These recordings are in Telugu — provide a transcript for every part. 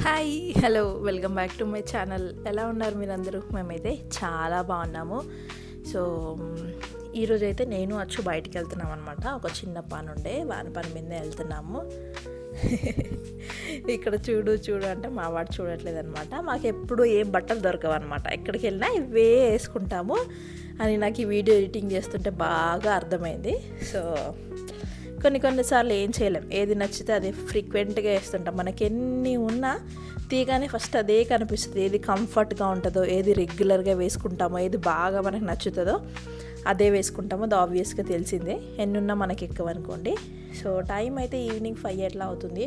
Hi hello welcome back to my channel. ఎలా ఉన్నారు మీరందరూ? మేమైతే చాలా బాగున్నాము. సో ఈరోజు అయితే నేను అచ్చు బయటికి వెళ్తున్నాం అనమాట. ఒక చిన్న పని ఉండే పని మీదే వెళ్తున్నాము. ఇక్కడ చూడు చూడు అంటే మా వాడు చూడట్లేదు అనమాట. మాకు ఎప్పుడు ఏం బట్టలు దొరకవు అనమాట. ఎక్కడికి వెళ్ళినా ఇవే వేసుకుంటాము అని నాకు ఈ వీడియో ఎడిటింగ్ చేస్తుంటే బాగా అర్థమైంది. సో కొన్నిసార్లు ఏం చేయలేం, ఏది నచ్చితే అది ఫ్రీక్వెంట్గా వేస్తుంటాం. మనకి ఎన్ని ఉన్నా తీగానే ఫస్ట్ అదే కనిపిస్తుంది. ఏది కంఫర్ట్గా ఉంటుందో, ఏది రెగ్యులర్గా వేసుకుంటామో, ఏది బాగా మనకు నచ్చుతుందో అదే వేసుకుంటామో. అది ఆబ్వియస్గా తెలిసిందే, ఎన్నున్నా మనకి ఎక్కువ అనుకోండి. సో టైం అయితే ఈవినింగ్ 5 అట్లా అవుతుంది.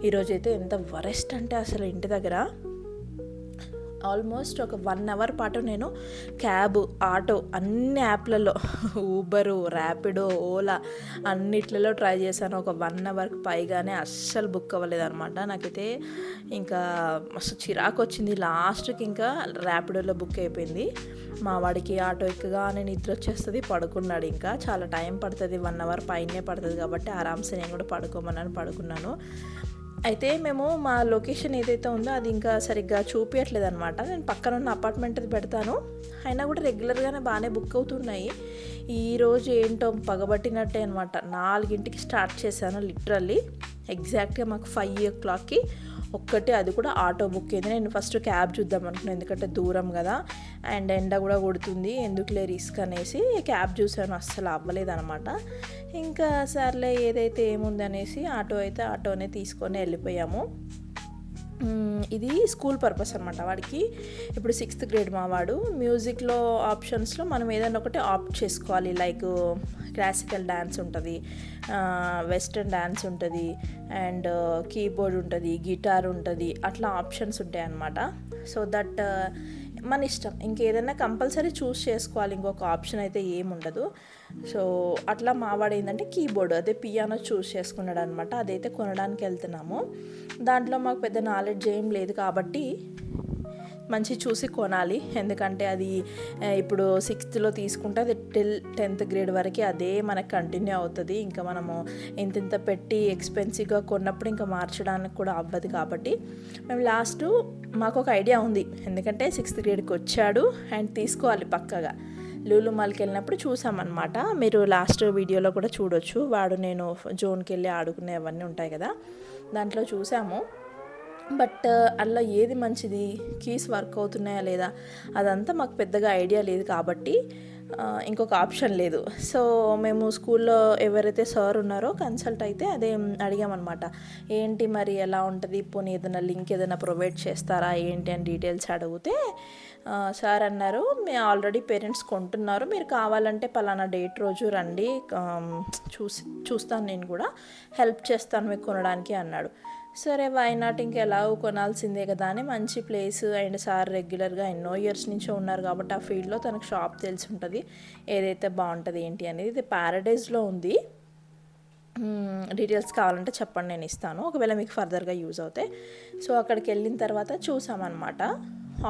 ఈరోజైతే ఎంత వరెస్ట్ అంటే అసలు ఇంటి దగ్గర ఆల్మోస్ట్ ఒక 1 అవర్ పాటు నేను క్యాబ్, ఆటో అన్ని యాప్లలో ఊబరు, ర్యాపిడో, ఓలా అన్నిట్లలో ట్రై చేశాను. ఒక 1 అవర్కి పైగానే అస్సలు బుక్ అవ్వలేదు అనమాట. నాకైతే ఇంకా మస్తు చిరాకు వచ్చింది. లాస్ట్కి ఇంకా ర్యాపిడోలో బుక్ అయిపోయింది. మా వాడికి ఆటో ఎక్కగానే నిద్ర వచ్చేస్తుంది, పడుకున్నాడు. ఇంకా చాలా టైం పడుతుంది, 1 అవర్ పైనే పడుతుంది కాబట్టి ఆరామ్సే నేను కూడా పడుకున్నాను. అయితే మేము మా లొకేషన్ ఏదైతే ఉందో అది ఇంకా సరిగ్గా చూపించట్లేదు అనమాట. నేను పక్కన ఉన్న అపార్ట్మెంట్ పెడతాను, అయినా కూడా రెగ్యులర్గానే బాగానే బుక్ అవుతున్నాయి. ఈరోజు ఏంటో పగబట్టినట్టే అనమాట. 4కి స్టార్ట్ చేశాను, లిటరల్లీ ఎగ్జాక్ట్గా మాకు 5 o'clockకి ఒక్కటే, అది కూడా ఆటో బుక్ అయింది. నేను ఫస్ట్ క్యాబ్ చూద్దాం అనుకున్నాను, ఎందుకంటే దూరం కదా అండ్ ఎండ కూడా కొడుతుంది, ఎందుకులే రిస్క్ అనేసి క్యాబ్ చూసాను. అస్సలు అవ్వలేదన్నమాట. ఇంకా సర్లే ఏదైతే ఏముంది అనేసి ఆటోనే తీసుకొని వెళ్ళిపోయాము. ఇది స్కూల్ పర్పస్ అనమాట. వాడికి ఇప్పుడు 6th grade మా వాడు. మ్యూజిక్లో ఆప్షన్స్లో మనం ఏదైనా ఒకటి ఆప్ట్ చేసుకోవాలి. లైక్ క్లాసికల్ డ్యాన్స్ ఉంటుంది, వెస్ట్రన్ డ్యాన్స్ ఉంటుంది, అండ్ కీబోర్డ్ ఉంటుంది, గిటార్ ఉంటుంది, అట్లా ఆప్షన్స్ ఉంటాయి అన్నమాట. సో దట్ మన ఇష్టం, ఇంకేదైనా కంపల్సరీ చూస్ చేసుకోవాలి, ఇంకొక ఆప్షన్ అయితే ఏముండదు. సో అట్లా మావాడు ఏంటంటే కీబోర్డ్, అదే పియానో చూస్ చేసుకున్నాడు అనమాట. అదైతే కొనడానికి వెళ్తున్నాము. దాంట్లో మాకు పెద్ద నాలెడ్జ్ ఏం లేదు కాబట్టి మంచి చూసి కొనాలి. ఎందుకంటే అది ఇప్పుడు 6thలో తీసుకుంటే అది టిల్ 10th grade వరకు అదే మనకు కంటిన్యూ అవుతుంది. ఇంకా మనము ఇంత పెట్టి ఎక్స్పెన్సివ్గా కొన్నప్పుడు ఇంకా మార్చడానికి కూడా అవ్వదు. కాబట్టి మేము మాకు ఒక ఐడియా ఉంది, ఎందుకంటే 6th gradeకి వచ్చాడు అండ్ తీసుకోవాలి పక్కగా. లూలు మాల్కి వెళ్ళినప్పుడు చూసామన్నమాట. మీరు లాస్ట్ వీడియోలో కూడా చూడొచ్చు. వాడు నేను జోన్కి వెళ్ళి ఆడుకునే అవన్నీ ఉంటాయి కదా, దాంట్లో చూసాము. బట్ అలా ఏది మంచిది, కీస్ వర్క్ అవుతున్నాయా లేదా అదంతా మాకు పెద్దగా ఐడియా లేదు కాబట్టి ఇంకొక ఆప్షన్ లేదు. సో మేము స్కూల్లో ఎవరైతే సార్ ఉన్నారో కన్సల్ట్ అయితే అదే అడిగామన్నమాట. ఏంటి మరి ఎలా ఉంటుంది, పోనీ ఏదైనా లింక్ ఏదైనా ప్రొవైడ్ చేస్తారా ఏంటి అని డీటెయిల్స్ అడిగితే సార్ అన్నారు, మేము ఆల్రెడీ పేరెంట్స్ కొంటున్నారు, మీరు కావాలంటే పలానా డేట్ రోజు రండి, చూస్తాను, నేను కూడా హెల్ప్ చేస్తాను మీకు కొనడానికి అన్నాడు. సరే వైనాట్ ఇంకెలాగో కొనాల్సిందే కదా అని, మంచి ప్లేస్ అండ్ సార్ రెగ్యులర్గా ఎన్నో ఇయర్స్ నుంచి ఉన్నారు కాబట్టి ఆ ఫీల్డ్లో తనకు షాప్ తెలిసి ఉంటుంది, ఏదైతే బాగుంటుంది ఏంటి అనేది. ఇది ప్యారడైజ్లో ఉంది. డీటెయిల్స్ కావాలంటే చెప్పండి, నేను ఇస్తాను, ఒకవేళ మీకు ఫర్దర్గా యూజ్ అవుతాయి. సో అక్కడికి వెళ్ళిన తర్వాత చూసామన్నమాట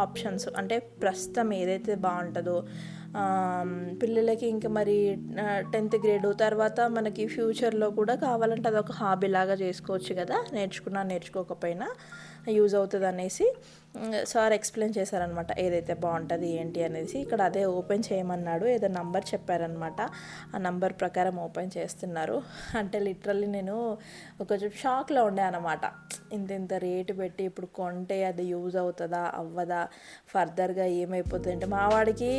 ఆప్షన్స్. అంటే ప్రస్తుతం ఏదైతే బాగుంటుందో పిల్లలకి, ఇంకా మరి 10th grade తర్వాత మనకి ఫ్యూచర్లో కూడా కావాలంటే అదొక హాబీ లాగా చేసుకోవచ్చు కదా, నేర్చుకోకపోయినా యూజ్ అవుతుంది అనేసి సార్ ఎక్స్ప్లెయిన్ చేశారనమాట, ఏదైతే బాగుంటుంది ఏంటి అనేసి. ఇక్కడ అదే ఓపెన్ చేయమన్నాడు, ఏదో నంబర్ చెప్పారనమాట, ఆ నంబర్ ప్రకారం ఓపెన్ చేస్తున్నారు. అంటే లిటరల్లీ నేను కొంచెం షాక్లో ఉండే అనమాట. ఇంత రేటు పెట్టి ఇప్పుడు కొంటే అది యూజ్ అవుతుందా అవ్వదా, ఫర్దర్గా ఏమైపోతుంది అంటే, మా వాడికి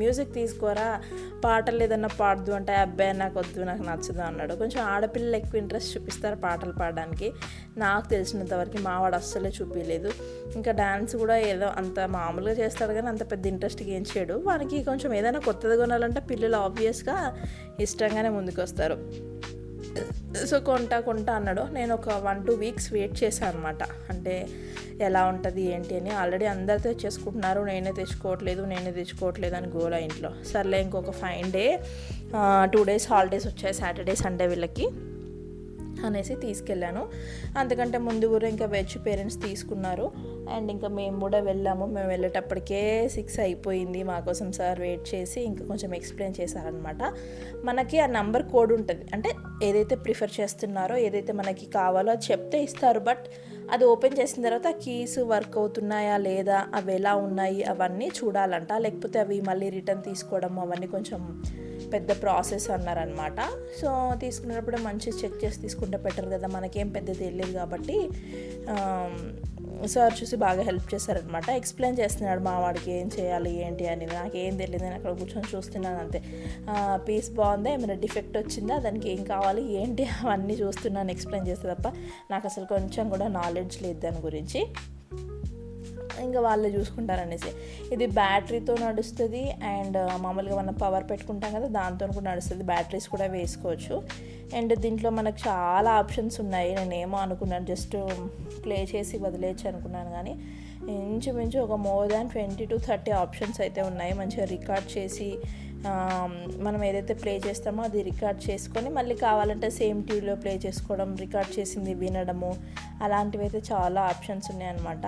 మ్యూజిక్ తీసుకోరా, పాటలు ఏదన్నా పాడదు అంటే అబ్బాయి నాకు వద్దు, నాకు నచ్చదు అన్నాడు. కొంచెం ఆడపిల్లలు ఎక్కువ ఇంట్రెస్ట్ చూపిస్తారు పాటలు పాడడానికి. నాకు తెలిసినంతవరకు మా వాడు అస్సలే చూపించలేదు. ఇంకా డ్యాన్స్ కూడా ఏదో అంత మామూలుగా చేస్తాడు కానీ అంత పెద్ద ఇంట్రెస్ట్గా ఏం చేయడు. వానికి కొంచెం ఏదైనా కొత్తది కొనాలంటే పిల్లలు ఆబ్వియస్గా ఇష్టంగానే ముందుకు వస్తారు. సో కొంటా అన్నాడు. నేను ఒక 1-2 weeks వెయిట్ చేశాను అనమాట, అంటే ఎలా ఉంటుంది ఏంటి అని. ఆల్రెడీ అందరు తెచ్చేసుకుంటున్నారు, నేనే తెచ్చుకోవట్లేదు అని గోలా ఇంట్లో. సర్లే ఇంకొక 5 days 2 days హాలిడేస్ వచ్చాయి, సాటర్డే సండే వీళ్ళకి అనేసి తీసుకెళ్ళాను. అంతకంటే ముందు కూడా ఇంకా వెజ్ పేరెంట్స్ తీసుకున్నారు అండ్ ఇంకా మేము కూడా వెళ్ళాము. మేము వెళ్ళేటప్పటికే 6 అయిపోయింది. మా కోసం సార్ వెయిట్ చేసి ఇంకా కొంచెం ఎక్స్ప్లెయిన్ చేశారనమాట. మనకి ఆ నంబర్ కోడ్ ఉంటుంది, అంటే ఏదైతే ప్రిఫర్ చేస్తున్నారో ఏదైతే మనకి కావాలో అది చెప్తే ఇస్తారు. బట్ అది ఓపెన్ చేసిన తర్వాత కీస్ వర్క్ అవుతున్నాయా లేదా, అవి ఎలా ఉన్నాయి అవన్నీ చూడాలంట. లేకపోతే అవి మళ్ళీ రిటర్న్ తీసుకోవడం అవన్నీ కొంచెం పెద్ద ప్రాసెస్ అన్నారనమాట. సో తీసుకునేటప్పుడు మంచి చెక్ చేసి తీసుకుంటే బెటర్ కదా, మనకేం పెద్ద తెలియదు కాబట్టి సార్ చూసి బాగా హెల్ప్ చేశారనమాట. ఎక్స్ప్లెయిన్ చేస్తున్నాడు మా వాడికి ఏం చేయాలి ఏంటి అని. నాకేం తెలియదు, నేను అక్కడ కూర్చొని చూస్తున్నాను అంతే. పీస్ బాగుందా, ఏమైనా డిఫెక్ట్ వచ్చిందా, దానికి ఏం కావాలి ఏంటి అవన్నీ చూస్తున్నాను, ఎక్స్ప్లెయిన్ చేస్తే తప్ప నాకు అసలు కొంచెం కూడా నాలెడ్జ్ లేదు దాని గురించి. ఇంకా వాళ్ళే చూసుకుంటారనేసి. ఇది బ్యాటరీతో నడుస్తుంది అండ్ మామూలుగా మనం పవర్ పెట్టుకుంటాం కదా దాంతో కూడా నడుస్తుంది, బ్యాటరీస్ కూడా వేసుకోవచ్చు. అండ్ దీంట్లో మనకు చాలా ఆప్షన్స్ ఉన్నాయి. నేనేమో అనుకున్నాను జస్ట్ ప్లే చేసి వదిలేయచ్చు అనుకున్నాను, కానీ ఇంచుమించు ఒక మోర్ దాన్ 20 to 30 ఆప్షన్స్ అయితే ఉన్నాయి. మంచిగా రికార్డ్ చేసి మనం ఏదైతే ప్లే చేస్తామో అది రికార్డ్ చేసుకొని మళ్ళీ కావాలంటే సేమ్ టీవీలో ప్లే చేసుకోవడం, రికార్డ్ చేసింది వినడము, అలాంటివి అయితే చాలా ఆప్షన్స్ ఉన్నాయన్నమాట.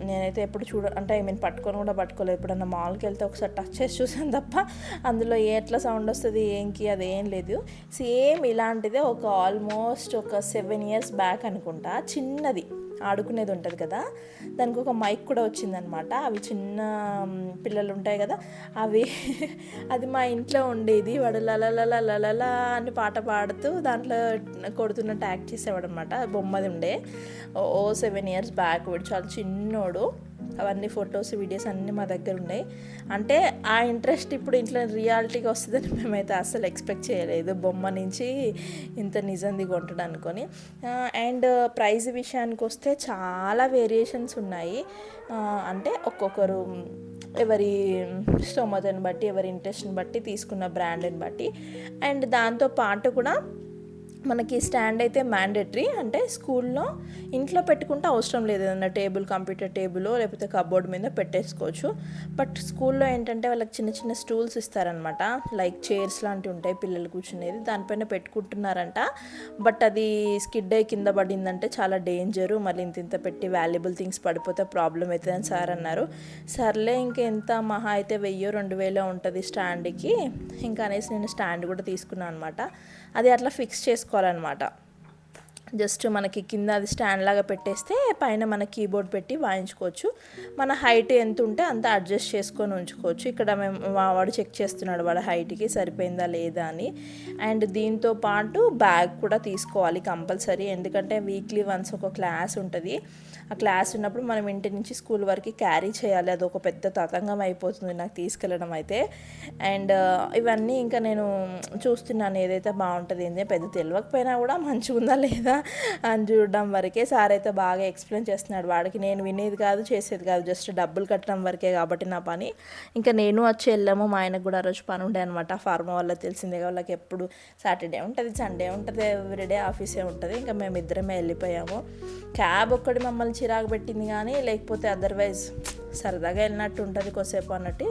నేనైతే ఎప్పుడు అంటే పట్టుకొని కూడా పట్టుకోలేదు. ఎప్పుడన్నా మాల్కి వెళ్తే ఒకసారి టచ్ చేసి చూసాను తప్ప అందులో ఎట్లా సౌండ్ వస్తుంది ఏంకి అదేం లేదు. సేమ్ ఇలాంటిదే ఆల్మోస్ట్ ఒక 7 years బ్యాక్ అనుకుంటా, చిన్నది ఆడుకునేది ఉంటుంది కదా, దానికి ఒక మైక్ కూడా వచ్చిందనమాట. అవి చిన్న పిల్లలు ఉంటాయి కదా అవి అది మా ఇంట్లో ఉండేది. వాడు లలలా అని పాట పాడుతూ దాంట్లో కొడుతున్నట్టు యాక్ట్ చేసేవాడు అనమాట. బొమ్మది ఉండే 7 years బ్యాక్. వాడు చాలా చిన్నోడు. అవన్నీ ఫొటోస్ వీడియోస్ అన్నీ మా దగ్గర ఉన్నాయి. అంటే ఆ ఇంట్రెస్ట్ ఇప్పుడు ఇంట్లో రియాలిటీగా వస్తుందని మేమైతే అస్సలు ఎక్స్పెక్ట్ చేయలేదు. బొమ్మ నుంచి ఇంత నిజంది కొంటాడు అనుకొని. అండ్ ప్రైస్ విషయానికి వస్తే చాలా వేరియేషన్స్ ఉన్నాయి. అంటే ఒక్కొక్కరు ఎవరి స్తోమతని బట్టి, ఎవరి ఇంట్రెస్ట్ని బట్టి, తీసుకున్న బ్రాండ్ని బట్టి. అండ్ దాంతో పాటు కూడా మనకి స్టాండ్ అయితే మ్యాండేటరీ. అంటే స్కూల్లో ఇంట్లో పెట్టుకుంటే అవసరం లేదు, ఏదన్నా టేబుల్, కంప్యూటర్ టేబుల్ లేకపోతే కబోర్డ్ మీద పెట్టేసుకోవచ్చు. బట్ స్కూల్లో ఏంటంటే వాళ్ళకి చిన్న చిన్న స్టూల్స్ ఇస్తారనమాట, లైక్ చైర్స్ లాంటివి ఉంటాయి పిల్లలు కూర్చునేది, దానిపైన పెట్టుకుంటున్నారంట. బట్ అది స్కిడ్ అయ్యి కింద పడిందంటే చాలా డేంజరు, మళ్ళీ ఇంత పెట్టి వాల్యుబుల్ థింగ్స్ పడిపోతే ప్రాబ్లం అవుతుందని సార్ అన్నారు. సర్లే ఇంకెంత మహా అయితే 1000-2000 ఉంటుంది స్టాండ్కి, ఇంకా అనేసి నేను స్టాండ్ కూడా తీసుకున్నాను అనమాట. అది అట్లా ఫిక్స్ చేసుకోవాలన్నమాట. జస్ట్ మనకి కింద అది స్టాండ్ లాగా పెట్టేస్తే పైన మన కీబోర్డ్ పెట్టి వాయించుకోవచ్చు. మన హైట్ ఎంత ఉంటే అంత అడ్జస్ట్ చేసుకొని ఉంచుకోవచ్చు. ఇక్కడ వాడు చెక్ చేస్తున్నాడు వాడు హైట్కి సరిపోయిందా లేదా అని. అండ్ దీంతో పాటు బ్యాగ్ కూడా తీసుకోవాలి కంపల్సరీ, ఎందుకంటే వీక్లీ వన్స్ ఒక క్లాస్ ఉంటుంది. ఆ క్లాస్ ఉన్నప్పుడు మనం ఇంటి నుంచి స్కూల్ వరకు క్యారీ చేయాలి. అది ఒక పెద్ద తతంగం అయిపోతుంది నాకు తీసుకెళ్ళడం అయితే. అండ్ ఇవన్నీ ఇంకా నేను చూస్తున్నాను ఏదైతే బాగుంటుంది ఏంటి, పెద్ద తెలియకపోయినా కూడా మంచిగా ఉందా లేదా అని చూడడం వరకే. సార్ అయితే బాగా ఎక్స్ప్లెయిన్ చేస్తున్నాడు. వాడికి నేను వినేది కాదు చేసేది కాదు, జస్ట్ డబ్బులు కట్టడం వరకే కాబట్టి నా పని. ఇంకా నేను వచ్చి వెళ్ళాము. మా ఆయనకు కూడా రోజు పని ఉండే అనమాట. ఫార్మా వల్ల తెలిసిందే, వాళ్ళకి ఎప్పుడు సాటర్డే ఉంటుంది, సండే ఉంటుంది, ఎవ్రీడే ఆఫీసే ఉంటుంది. ఇంకా మేము ఇద్దరమే వెళ్ళిపోయాము. క్యాబ్ ఒక్కటి మమ్మల్ని చిరాకు పెట్టింది, కానీ లేకపోతే అదర్వైజ్ సరదాగా వెళ్ళినట్టు ఉంటుంది కొద్దిసేపు అన్నట్టు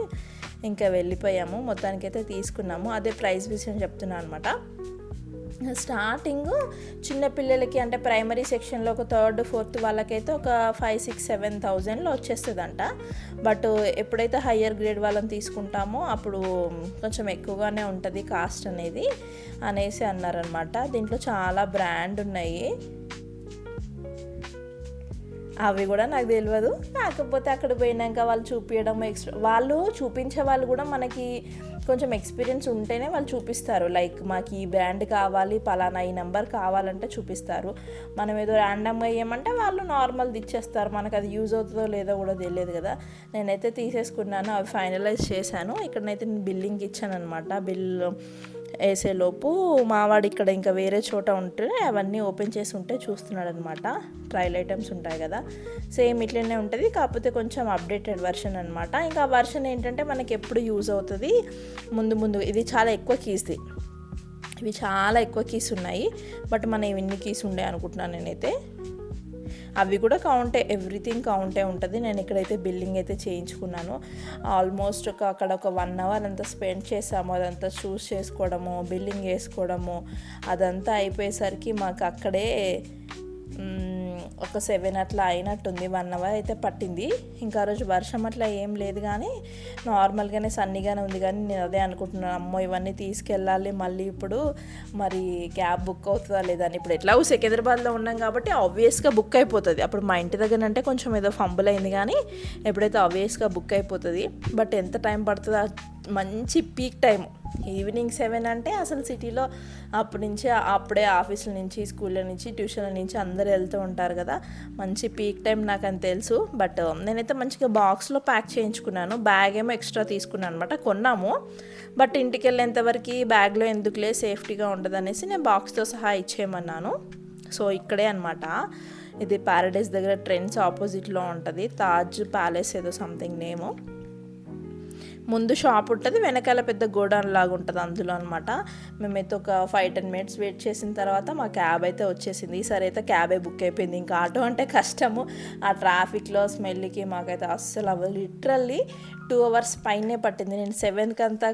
ఇంకా వెళ్ళిపోయాము. మొత్తానికైతే తీసుకున్నాము. అదే ప్రైస్ విషయం చెప్తున్నాను అనమాట. స్టార్టింగ్ చిన్నపిల్లలకి అంటే ప్రైమరీ సెక్షన్లో ఒక 3rd, 4th వాళ్ళకైతే ఒక 5, 6, 7,000లో వచ్చేస్తుందంట. బట్ ఎప్పుడైతే హయ్యర్ గ్రేడ్ వాళ్ళని తీసుకుంటామో అప్పుడు కొంచెం ఎక్కువగానే ఉంటుంది కాస్ట్ అనేది అనేసి అన్నారనమాట. దీంట్లో చాలా బ్రాండ్ ఉన్నాయి, అవి కూడా నాకు తెలియదు. కాకపోతే అక్కడ పోయినాక వాళ్ళు చూపించడం, వాళ్ళు చూపించే వాళ్ళు కూడా మనకి కొంచెం ఎక్స్పీరియన్స్ ఉంటేనే వాళ్ళు చూపిస్తారు. లైక్ మాకు ఈ బ్రాండ్ కావాలి, పలానా ఈ నెంబర్ కావాలంటే చూపిస్తారు. మనం ఏదో ర్యాండమ్గా వేయమంటే వాళ్ళు నార్మల్ది ఇచ్చేస్తారు. మనకు అది యూజ్ అవుతుందో లేదో కూడా తెలియదు కదా. నేనైతే తీసేసుకున్నాను, అవి ఫైనలైజ్ చేశాను. ఇక్కడనైతే నేను బిల్లింగ్ ఇచ్చాను అనమాట. బిల్ వేసేలోపు మావాడు ఇక్కడ ఇంకా వేరే చోట ఉంటే అవన్నీ ఓపెన్ చేసి ఉంటే చూస్తున్నాడు అనమాట. ట్రయల్ ఐటమ్స్ ఉంటాయి కదా, సేమ్ ఇట్లనే ఉంటుంది, కాకపోతే కొంచెం అప్డేటెడ్ వర్షన్ అనమాట. ఇంకా ఆ వర్షన్ ఏంటంటే మనకి ఎప్పుడు యూజ్ అవుతుంది ముందు. ఇది చాలా ఎక్కువ కీస్ది, ఇవి చాలా ఎక్కువ కీస్ ఉన్నాయి. బట్ మన ఇన్ని కీస్ ఉండే అనుకుంటున్నాను నేనైతే. అవి కూడా కౌంటే, ఎవ్రీథింగ్ కౌంటే ఉంటుంది. నేను ఇక్కడైతే బిల్లింగ్ అయితే చేయించుకున్నాను. ఆల్మోస్ట్ అక్కడ ఒక 1 hour అంతా స్పెండ్ చేసాము. అదంతా చూస్ చేసుకోవడము, బిల్లింగ్ వేసుకోవడము, అదంతా అయిపోయేసరికి మాకు అక్కడే ఒక 7 అట్లా అయినట్టుంది. 1 అవర్ అయితే పట్టింది. ఇంకా ఆ రోజు వర్షం అట్లా ఏం లేదు కానీ నార్మల్గానే సన్నీగానే ఉంది. కానీ నేను అదే అనుకుంటున్నాను, అమ్మో ఇవన్నీ తీసుకెళ్ళాలి మళ్ళీ ఇప్పుడు మరి క్యాబ్ బుక్ అవుతుందా లేదా అని. ఇప్పుడు ఎట్లాగో సికింద్రాబాద్లో ఉన్నాం కాబట్టి ఆబ్వియస్గా బుక్ అయిపోతుంది. అప్పుడు మా ఇంటి దగ్గర అంటే కొంచెం ఏదో ఫంబుల్ అయింది కానీ ఎప్పుడైతే ఆబ్వియస్గా బుక్ అయిపోతుంది. బట్ ఎంత టైం పడుతుందో, మంచి పీక్ టైం ఈవినింగ్ 7 అంటే అసలు సిటీలో అప్పటి నుంచి అప్పుడే ఆఫీసుల నుంచి, స్కూళ్ళ నుంచి, ట్యూషన్ల నుంచి అందరూ వెళ్తూ ఉంటారు కదా, మంచి పీక్ టైం నాకు అని తెలుసు. బట్ నేనైతే మంచిగా బాక్స్లో ప్యాక్ చేయించుకున్నాను. బ్యాగ్ ఏమో ఎక్స్ట్రా తీసుకున్నాను అనమాట. కొన్నాము బట్ ఇంటికి వెళ్ళేంతవరకు బ్యాగ్లో ఎందుకులే, సేఫ్టీగా ఉండదు అనేసి నేను బాక్స్తో సహా ఇచ్చేయమన్నాను. సో ఇక్కడే అనమాట, ఇది ప్యారడైస్ దగ్గర ట్రెండ్స్ ఆపోజిట్లో ఉంటుంది, తాజ్ ప్యాలెస్ ఏదో సంథింగ్ నేము. ముందు షాప్ ఉంటుంది, వెనకాల పెద్ద గోడౌన్ లాగా ఉంటుంది అందులో అనమాట. మేమైతే ఒక 5-10 మినిట్స్ వెయిట్ చేసిన తర్వాత మా క్యాబ్ అయితే వచ్చేసింది. ఈసారి అయితే క్యాబే బుక్ అయిపోయింది. ఇంకా ఆటో అంటే కష్టము, ఆ ట్రాఫిక్లో స్మెల్కి మాకైతే అస్సలు అవ్వదు. లిటరల్లీ 2 అవర్స్ పైనే పట్టింది. నేను 7కి అంతా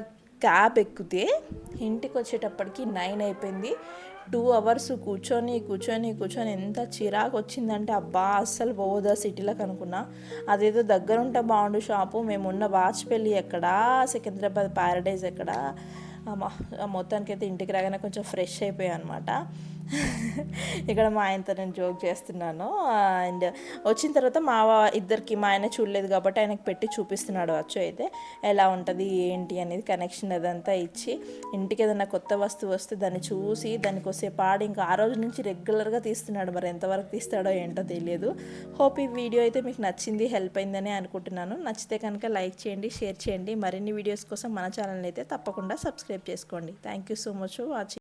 క్యాబ్ ఎక్కితే ఇంటికి వచ్చేటప్పటికి 9 అయిపోయింది. 2 అవర్స్ కూర్చొని ఎంత చిరాకు వచ్చిందంటే, అబ్బా అస్సలు పోదా సిటీలోకి అనుకున్నా. అదేదో దగ్గర ఉంటే బాగుండు షాపు. మేమున్న వాచ్పల్లి ఎక్కడా, సికింద్రాబాద్ ప్యారడైజ్ ఎక్కడా. మొత్తానికి అయితే ఇంటికి రాగానే కొంచెం ఫ్రెష్ అయిపోయాయి అనమాట. ఇక్కడ మా ఆయనతో నేను జోక్ చేస్తున్నాను. అండ్ వచ్చిన తర్వాత మా ఇద్దరికి, మా ఆయన చూడలేదు కాబట్టి ఆయనకు పెట్టి చూపిస్తున్నాడు వచ్చి అయితే ఎలా ఉంటుంది ఏంటి అనేది కనెక్షన్ అదంతా ఇచ్చి. ఇంటికి ఏదైనా కొత్త వస్తువు వస్తే దాన్ని చూసి దానికోసేపు ఆడి ఇంకా ఆ రోజు నుంచి రెగ్యులర్గా తీస్తున్నాడు. మరి ఎంతవరకు తీస్తాడో ఏంటో తెలియదు. హోప్ ఈ వీడియో అయితే మీకు నచ్చింది, హెల్ప్ అయిందని అనుకుంటున్నాను. నచ్చితే కనుక లైక్ చేయండి, షేర్ చేయండి. మరిన్ని వీడియోస్ కోసం మన ఛానల్ అయితే తప్పకుండా సబ్స్క్రైబ్ చేసుకోండి. Thank you so much for watching.